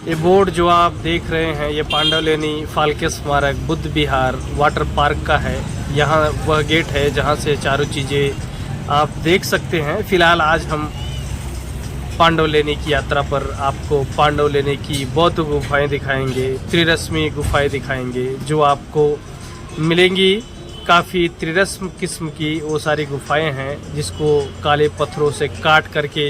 ये बोर्ड जो आप देख रहे हैं ये पांडवलेनी फाल्के स्मारक बुद्ध विहार वाटर पार्क का है। यहाँ वह गेट है जहाँ से चारों चीज़ें आप देख सकते हैं। फ़िलहाल आज हम पांडवलेनी की यात्रा पर आपको पांडवलेनी की बौद्ध गुफाएं दिखाएंगे, त्रिरश्मि गुफाएं दिखाएंगे जो आपको मिलेंगी। काफ़ी त्रिरश्म किस्म की वो सारी गुफाएं हैं जिसको काले पत्थरों से काट करके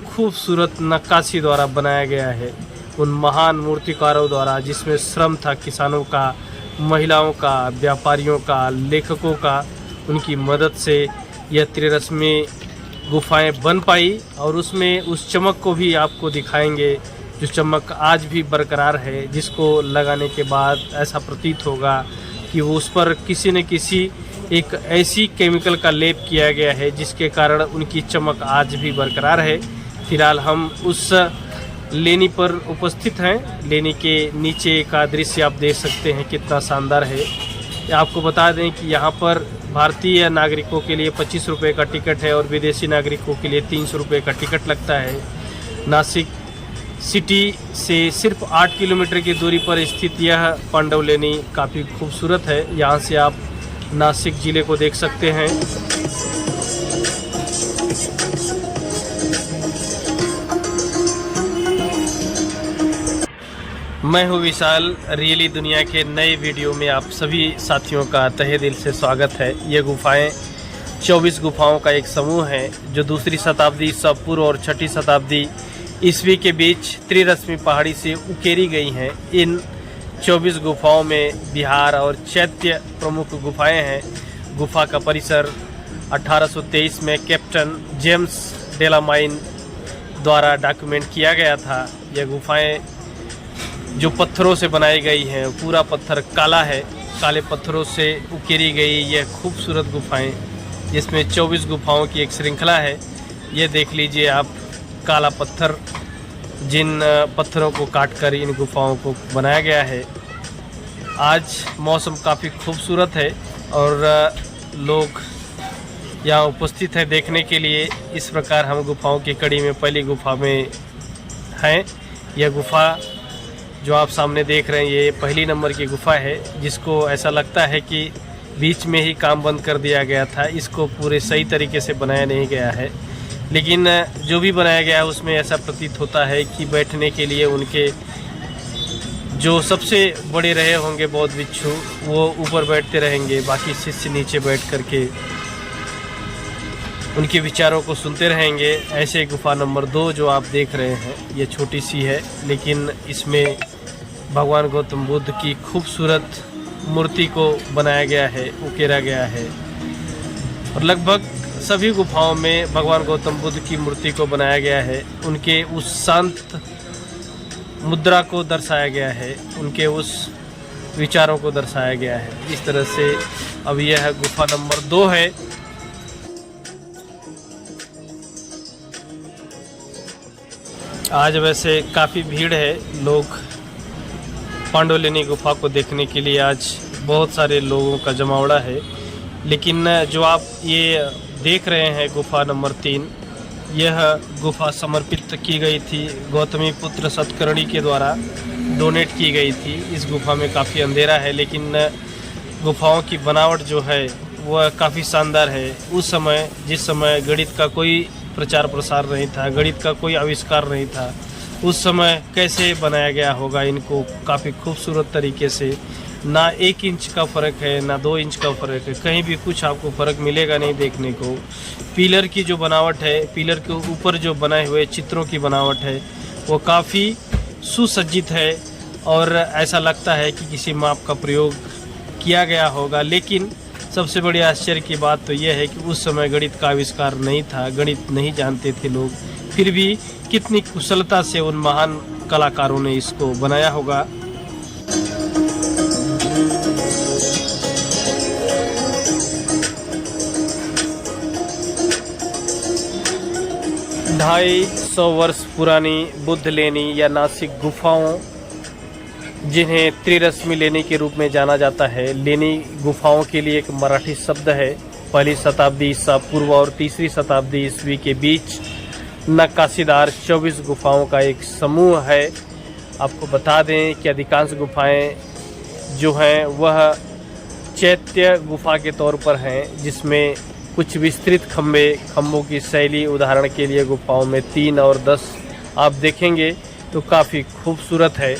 खूबसूरत नक्काशी द्वारा बनाया गया है उन महान मूर्तिकारों द्वारा, जिसमें श्रम था किसानों का, महिलाओं का, व्यापारियों का, लेखकों का। उनकी मदद से यह त्रिरश्मि गुफाएं बन पाई और उसमें उस चमक को भी आपको दिखाएंगे जो चमक आज भी बरकरार है, जिसको लगाने के बाद ऐसा प्रतीत होगा कि वो उस पर किसी न किसी एक ऐसी केमिकल का लेप किया गया है जिसके कारण उनकी चमक आज भी बरकरार है। फिलहाल हम उस लेनी पर उपस्थित हैं। लेनी के नीचे का दृश्य आप देख सकते हैं कितना शानदार है। आपको बता दें कि यहाँ पर भारतीय नागरिकों के लिए 25 रुपये का टिकट है और विदेशी नागरिकों के लिए 300 रुपये का टिकट लगता है। नासिक सिटी से सिर्फ 8 किलोमीटर की दूरी पर स्थित यह पांडवलेनी काफ़ी खूबसूरत है। यहाँ से आप नासिक ज़िले को देख सकते हैं। मैं हूँ विशाल। रियली दुनिया के नए वीडियो में आप सभी साथियों का तहे दिल से स्वागत है। ये गुफाएं 24 गुफाओं का एक समूह है जो दूसरी शताब्दी ईसा पूर्व और छठी शताब्दी ईस्वी के बीच त्रिरश्मि पहाड़ी से उकेरी गई हैं। इन 24 गुफाओं में विहार और चैत्य प्रमुख गुफाएं हैं। गुफा का परिसर 1823 में कैप्टन जेम्स डेलामाइन द्वारा डॉक्यूमेंट किया गया था। यह गुफाएं जो पत्थरों से बनाई गई हैं, पूरा पत्थर काला है, काले पत्थरों से उकेरी गई यह खूबसूरत गुफाएं, जिसमें 24 गुफाओं की एक श्रृंखला है। ये देख लीजिए आप, काला पत्थर, जिन पत्थरों को काटकर इन गुफाओं को बनाया गया है। आज मौसम काफ़ी खूबसूरत है और लोग यहाँ उपस्थित हैं देखने के लिए। इस प्रकार हम गुफाओं की कड़ी में पहली गुफा में हैं। यह गुफा जो आप सामने देख रहे हैं ये पहली नंबर की गुफा है, जिसको ऐसा लगता है कि बीच में ही काम बंद कर दिया गया था। इसको पूरे सही तरीके से बनाया नहीं गया है, लेकिन जो भी बनाया गया है उसमें ऐसा प्रतीत होता है कि बैठने के लिए उनके जो सबसे बड़े रहे होंगे बौद्ध भिक्षु वो ऊपर बैठते रहेंगे, बाकी शिष्य नीचे बैठ करके उनके विचारों को सुनते रहेंगे। ऐसे गुफा नंबर 2 जो आप देख रहे हैं ये छोटी सी है, लेकिन इसमें भगवान गौतम बुद्ध की खूबसूरत मूर्ति को बनाया गया है, उकेरा गया है। और लगभग सभी गुफाओं में भगवान गौतम बुद्ध की मूर्ति को बनाया गया है। उनके उस शांत मुद्रा को दर्शाया गया है, उनके उस विचारों को दर्शाया गया है। इस तरह से अब यह गुफा नंबर 2 है। आज वैसे काफ़ी भीड़ है, लोग पांडवलेनी गुफा को देखने के लिए आज बहुत सारे लोगों का जमावड़ा है। लेकिन जो आप ये देख रहे हैं गुफा नंबर 3, यह गुफा समर्पित की गई थी, गौतमी पुत्र सतकर्णी के द्वारा डोनेट की गई थी। इस गुफा में काफ़ी अंधेरा है, लेकिन गुफाओं की बनावट जो है वह काफ़ी शानदार है। उस समय जिस समय गणित का कोई प्रचार प्रसार नहीं था, गणित का कोई आविष्कार नहीं था, उस समय कैसे बनाया गया होगा इनको काफ़ी खूबसूरत तरीके से। ना 1 इंच का फ़र्क है, ना 2 इंच का फ़र्क है, कहीं भी कुछ आपको फ़र्क मिलेगा नहीं देखने को। पिलर की जो बनावट है, पिलर के ऊपर जो बनाए हुए चित्रों की बनावट है वो काफ़ी सुसज्जित है और ऐसा लगता है कि किसी माप का प्रयोग किया गया होगा। लेकिन सबसे बड़ी आश्चर्य की बात तो यह है कि उस समय गणित का आविष्कार नहीं था, गणित नहीं जानते थे लोग, फिर भी कितनी कुशलता से उन महान कलाकारों ने इसको बनाया होगा। ढाई 100 वर्ष पुरानी बुद्ध लेनी या नासिक गुफाओं, जिन्हें त्रिरश्मि लेनी के रूप में जाना जाता है। लेनी गुफाओं के लिए एक मराठी शब्द है। पहली शताब्दी ईसा पूर्व और तीसरी शताब्दी ईस्वी के बीच नक्काशीदार 24 गुफाओं का एक समूह है आपको बता दें कि अधिकांश गुफाएं जो हैं वह चैत्य गुफा के तौर पर हैं, जिसमें कुछ विस्तृत खम्भों की शैली, उदाहरण के लिए गुफाओं में 3 और 10 आप देखेंगे तो काफ़ी खूबसूरत है।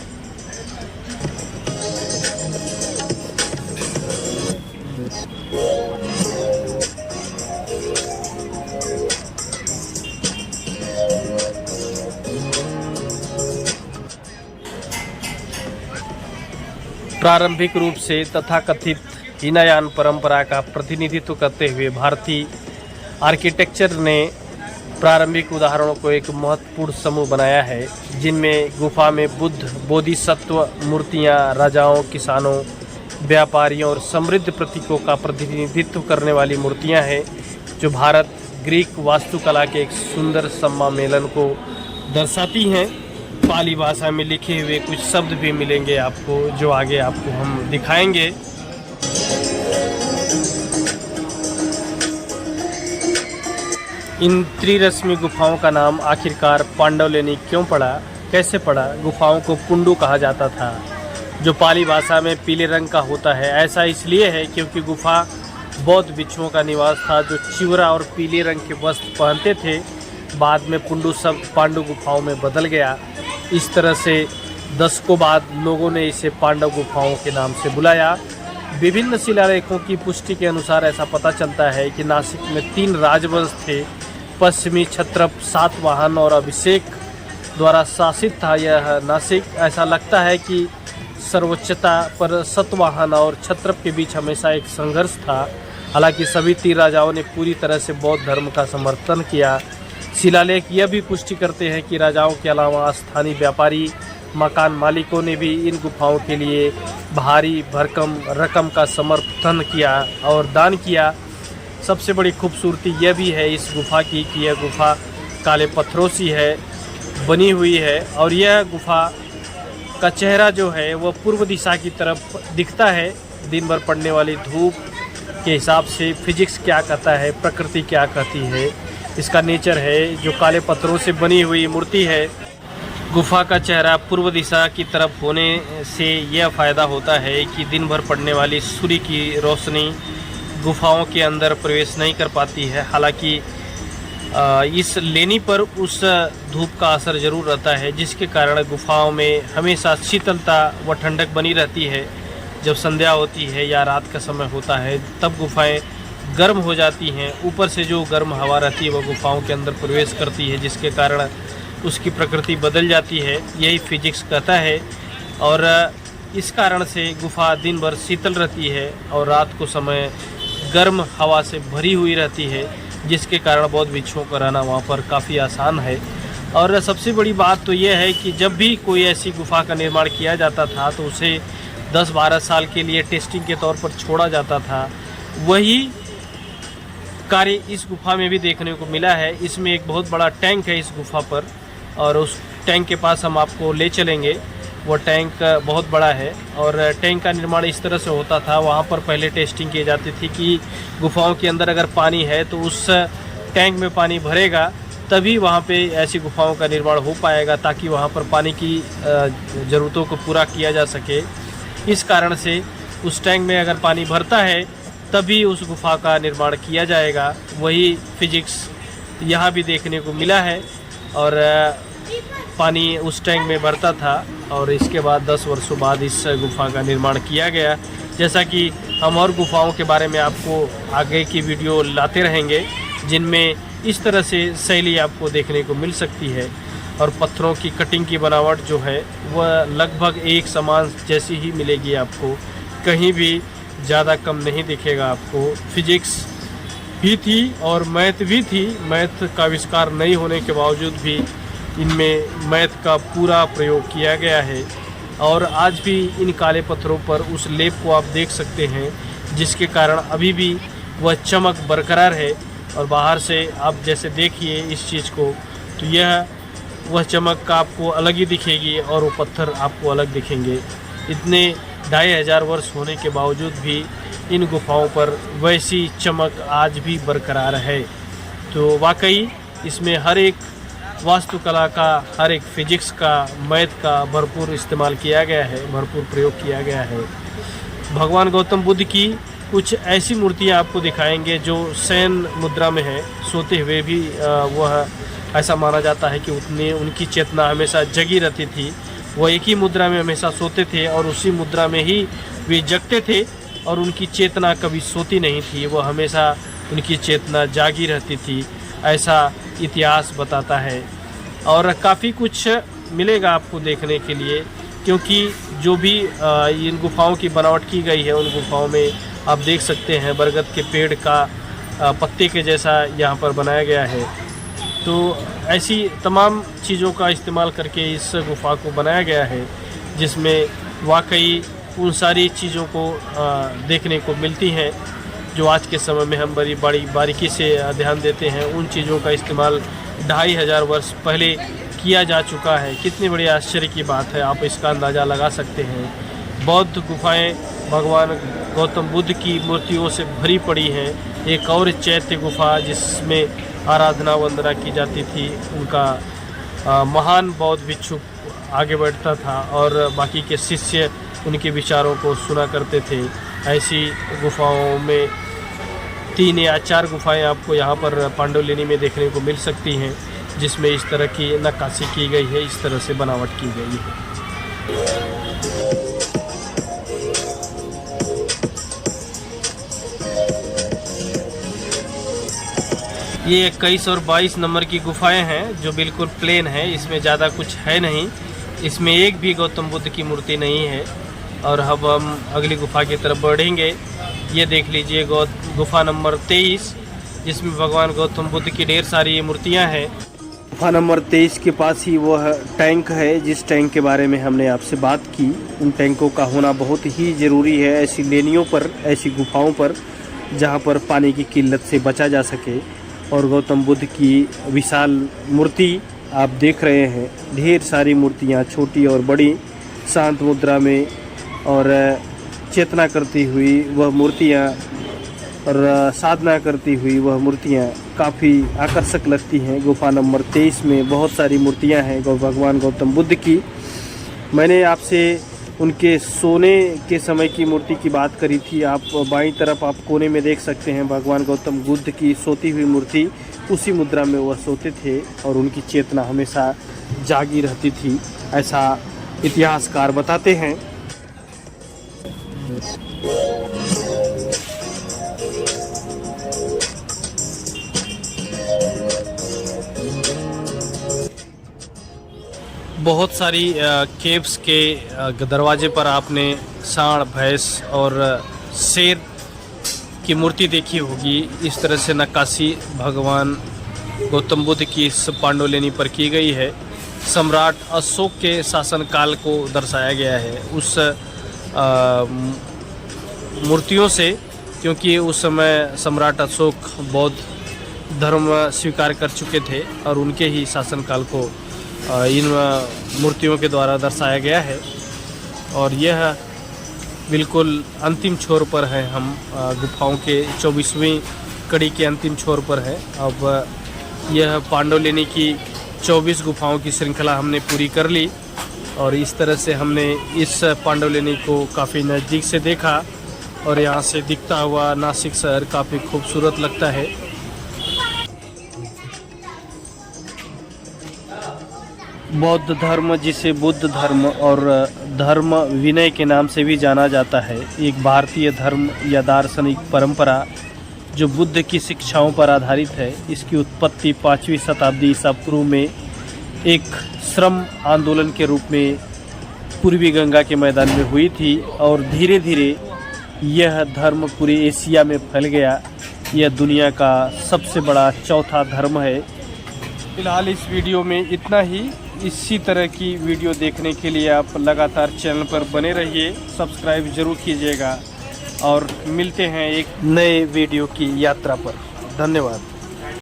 प्रारंभिक रूप से तथाकथित हीनयान परंपरा का प्रतिनिधित्व करते हुए भारतीय आर्किटेक्चर ने प्रारंभिक उदाहरणों को एक महत्वपूर्ण समूह बनाया है, जिनमें गुफा में बुद्ध, बोधिसत्व मूर्तियां, राजाओं, किसानों, व्यापारियों और समृद्ध प्रतीकों का प्रतिनिधित्व करने वाली मूर्तियां हैं, जो भारत ग्रीक वास्तुकला के एक सुंदर सम्मेलन को दर्शाती हैं। पाली भाषा में लिखे हुए कुछ शब्द भी मिलेंगे आपको, जो आगे आपको हम दिखाएंगे। इन त्रिरश्मि गुफाओं का नाम आखिरकार पांडवलेनी क्यों पड़ा, कैसे पड़ा? गुफाओं को पुंडू कहा जाता था, जो पाली भाषा में पीले रंग का होता है। ऐसा इसलिए है क्योंकि गुफा बौद्ध भिक्षुओं का निवास था, जो चिवरा और पीले रंग के वस्त्र पहनते थे। बाद में पुंडू शब्द पांडु गुफाओं में बदल गया। इस तरह से दशकों बाद लोगों ने इसे पांडव गुफाओं के नाम से बुलाया। विभिन्न शिलालेखों की पुष्टि के अनुसार ऐसा पता चलता है कि नासिक में 3 राजवंश थे। पश्चिमी क्षत्रप, सातवाहन और अभिषेक द्वारा शासित था यह नासिक। ऐसा लगता है कि सर्वोच्चता पर सतवाहन और क्षत्रप के बीच हमेशा एक संघर्ष था। हालांकि सभी 3 राजाओं ने पूरी तरह से बौद्ध धर्म का समर्थन किया। शिलालेख यह भी पुष्टि करते हैं कि राजाओं के अलावा स्थानीय व्यापारी, मकान मालिकों ने भी इन गुफाओं के लिए भारी भरकम रकम का समर्थन किया और दान किया। सबसे बड़ी खूबसूरती यह भी है इस गुफा की कि यह गुफा काले पत्थरों से है बनी हुई है, और यह गुफा का चेहरा जो है वह पूर्व दिशा की तरफ दिखता है। दिन भर पड़ने वाली धूप के हिसाब से फिजिक्स क्या कहता है, प्रकृति क्या कहती है, इसका नेचर है। जो काले पत्थरों से बनी हुई मूर्ति है, गुफा का चेहरा पूर्व दिशा की तरफ होने से यह फ़ायदा होता है कि दिन भर पड़ने वाली सूर्य की रोशनी गुफाओं के अंदर प्रवेश नहीं कर पाती है। हालांकि इस लेनी पर उस धूप का असर ज़रूर रहता है, जिसके कारण गुफाओं में हमेशा शीतलता व ठंडक बनी रहती है। जब संध्या होती है या रात का समय होता है, तब गुफाएं गर्म हो जाती हैं। ऊपर से जो गर्म हवा रहती है वह गुफाओं के अंदर प्रवेश करती है, जिसके कारण उसकी प्रकृति बदल जाती है। यही फिजिक्स कहता है, और इस कारण से गुफा दिन भर शीतल रहती है और रात को समय गर्म हवा से भरी हुई रहती है, जिसके कारण बौद्ध भिक्षुओं का रहना वहाँ पर काफ़ी आसान है। और सबसे बड़ी बात तो यह है कि जब भी कोई ऐसी गुफा का निर्माण किया जाता था तो उसे 10-12 साल के लिए टेस्टिंग के तौर पर छोड़ा जाता था। वही कार्य इस गुफा में भी देखने को मिला है। इसमें एक बहुत बड़ा टैंक है इस गुफा पर, और उस टैंक के पास हम आपको ले चलेंगे। वो टैंक बहुत बड़ा है, और टैंक का निर्माण इस तरह से होता था। वहाँ पर पहले टेस्टिंग की जाती थी कि गुफाओं के अंदर अगर पानी है तो उस टैंक में पानी भरेगा, तभी वहाँ पे ऐसी गुफाओं का निर्माण हो पाएगा, ताकि वहाँ पर पानी की ज़रूरतों को पूरा किया जा सके। इस कारण से उस टैंक में अगर पानी भरता है तभी उस गुफा का निर्माण किया जाएगा। वही फिजिक्स यहाँ भी देखने को मिला है, और पानी उस टैंक में भरता था, और इसके बाद 10 वर्षों बाद इस गुफा का निर्माण किया गया। जैसा कि हम और गुफाओं के बारे में आपको आगे की वीडियो लाते रहेंगे, जिनमें इस तरह से शैली आपको देखने को मिल सकती है। और पत्थरों की कटिंग की बनावट जो है वह लगभग एक समान जैसी ही मिलेगी आपको, कहीं भी ज़्यादा कम नहीं दिखेगा आपको। फिजिक्स भी थी और मैथ भी थी। मैथ का आविष्कार नहीं होने के बावजूद भी इनमें मैथ का पूरा प्रयोग किया गया है, और आज भी इन काले पत्थरों पर उस लेप को आप देख सकते हैं, जिसके कारण अभी भी वह चमक बरकरार है। और बाहर से आप जैसे देखिए इस चीज़ को, तो यह वह चमक आपको अलग ही दिखेगी और वो पत्थर आपको अलग दिखेंगे। इतने 2500 वर्ष होने के बावजूद भी इन गुफाओं पर वैसी चमक आज भी बरकरार है। तो वाकई इसमें हर एक वास्तुकला का, हर एक फिजिक्स का, मैथ का भरपूर इस्तेमाल किया गया है, भरपूर प्रयोग किया गया है। भगवान गौतम बुद्ध की कुछ ऐसी मूर्तियाँ आपको दिखाएंगे जो शयन मुद्रा में है, सोते हुए भी वह ऐसा माना जाता है कि उनकी चेतना हमेशा जगी रहती थी। वह एक ही मुद्रा में हमेशा सोते थे और उसी मुद्रा में ही वे जगते थे और उनकी चेतना कभी सोती नहीं थी, वह हमेशा उनकी चेतना जागी रहती थी, ऐसा इतिहास बताता है। और काफ़ी कुछ मिलेगा आपको देखने के लिए, क्योंकि जो भी इन गुफाओं की बनावट की गई है, उन गुफाओं में आप देख सकते हैं बरगद के पेड़ का पत्ते के जैसा यहाँ पर बनाया गया है। तो ऐसी तमाम चीज़ों का इस्तेमाल करके इस गुफा को बनाया गया है, जिसमें वाकई उन सारी चीज़ों को देखने को मिलती हैं जो आज के समय में हम बड़ी बारीकी से ध्यान देते हैं। उन चीज़ों का इस्तेमाल 2500 वर्ष पहले किया जा चुका है। कितनी बड़ी आश्चर्य की बात है, आप इसका अंदाज़ा लगा सकते हैं। बौद्ध गुफाएं भगवान गौतम बुद्ध की मूर्तियों से भरी पड़ी हैं। एक और चैत्य गुफा जिसमें आराधना वंदना की जाती थी, उनका महान बौद्ध भिक्षु आगे बढ़ता था और बाकी के शिष्य उनके विचारों को सुना करते थे। ऐसी गुफाओं में 3 या 4 गुफाएं आपको यहाँ पर पांडवलिनी में देखने को मिल सकती हैं, जिसमें इस तरह की नक्काशी की गई है, इस तरह से बनावट की गई है। ये 21 और 22 नंबर की गुफाएं हैं जो बिल्कुल प्लेन है, इसमें ज़्यादा कुछ है नहीं, इसमें एक भी गौतम बुद्ध की मूर्ति नहीं है। और अब हम अगली गुफा की तरफ बढ़ेंगे। ये देख लीजिए गुफा नंबर 23, जिसमें भगवान गौतम बुद्ध की ढेर सारी मूर्तियां हैं। गुफा नंबर 23 के पास ही वह टैंक है जिस टैंक के बारे में हमने आपसे बात की। उन टैंकों का होना बहुत ही ज़रूरी है ऐसी लेनियों पर, ऐसी गुफाओं पर जहाँ पर पानी की किल्लत से बचा जा सके। और गौतम बुद्ध की विशाल मूर्ति आप देख रहे हैं, ढेर सारी मूर्तियाँ छोटी और बड़ी शांत मुद्रा में और चेतना करती हुई वह मूर्तियाँ और साधना करती हुई वह मूर्तियाँ काफ़ी आकर्षक लगती हैं। गुफा नंबर 23 में बहुत सारी मूर्तियाँ हैं भगवान गौतम बुद्ध की। मैंने आपसे उनके सोने के समय की मूर्ति की बात करी थी। आप बाईं तरफ आप कोने में देख सकते हैं भगवान गौतम बुद्ध की सोती हुई मूर्ति, उसी मुद्रा में वह सोते थे और उनकी चेतना हमेशा जागी रहती थी, ऐसा इतिहासकार बताते हैं। बहुत सारी केव्स के दरवाजे पर आपने सांड, भैंस और शेर की मूर्ति देखी होगी। इस तरह से नक्काशी भगवान गौतम बुद्ध की इस पांडवलिनी पर की गई है। सम्राट अशोक के शासनकाल को दर्शाया गया है उस मूर्तियों से, क्योंकि उस समय सम्राट अशोक बौद्ध धर्म स्वीकार कर चुके थे और उनके ही शासनकाल को इन मूर्तियों के द्वारा दर्शाया गया है। और यह बिल्कुल अंतिम छोर पर है, हम गुफाओं के 24वीं कड़ी के अंतिम छोर पर है। अब यह पांडवलिनी की 24 गुफाओं की श्रृंखला हमने पूरी कर ली और इस तरह से हमने इस पांडवलिनी को काफ़ी नज़दीक से देखा और यहाँ से दिखता हुआ नासिक शहर काफ़ी खूबसूरत लगता है। बौद्ध धर्म, जिसे बुद्ध धर्म और धर्म विनय के नाम से भी जाना जाता है, एक भारतीय धर्म या दार्शनिक परंपरा जो बुद्ध की शिक्षाओं पर आधारित है। इसकी उत्पत्ति 5वीं शताब्दी ईसा पूर्व में एक श्रम आंदोलन के रूप में पूर्वी गंगा के मैदान में हुई थी और धीरे धीरे यह धर्म पूरे एशिया में फैल गया। यह दुनिया का सबसे बड़ा चौथा धर्म है। फिलहाल इस वीडियो में इतना ही। इसी तरह की वीडियो देखने के लिए आप लगातार चैनल पर बने रहिए, सब्सक्राइब जरूर कीजिएगा और मिलते हैं एक नए वीडियो की यात्रा पर। धन्यवाद।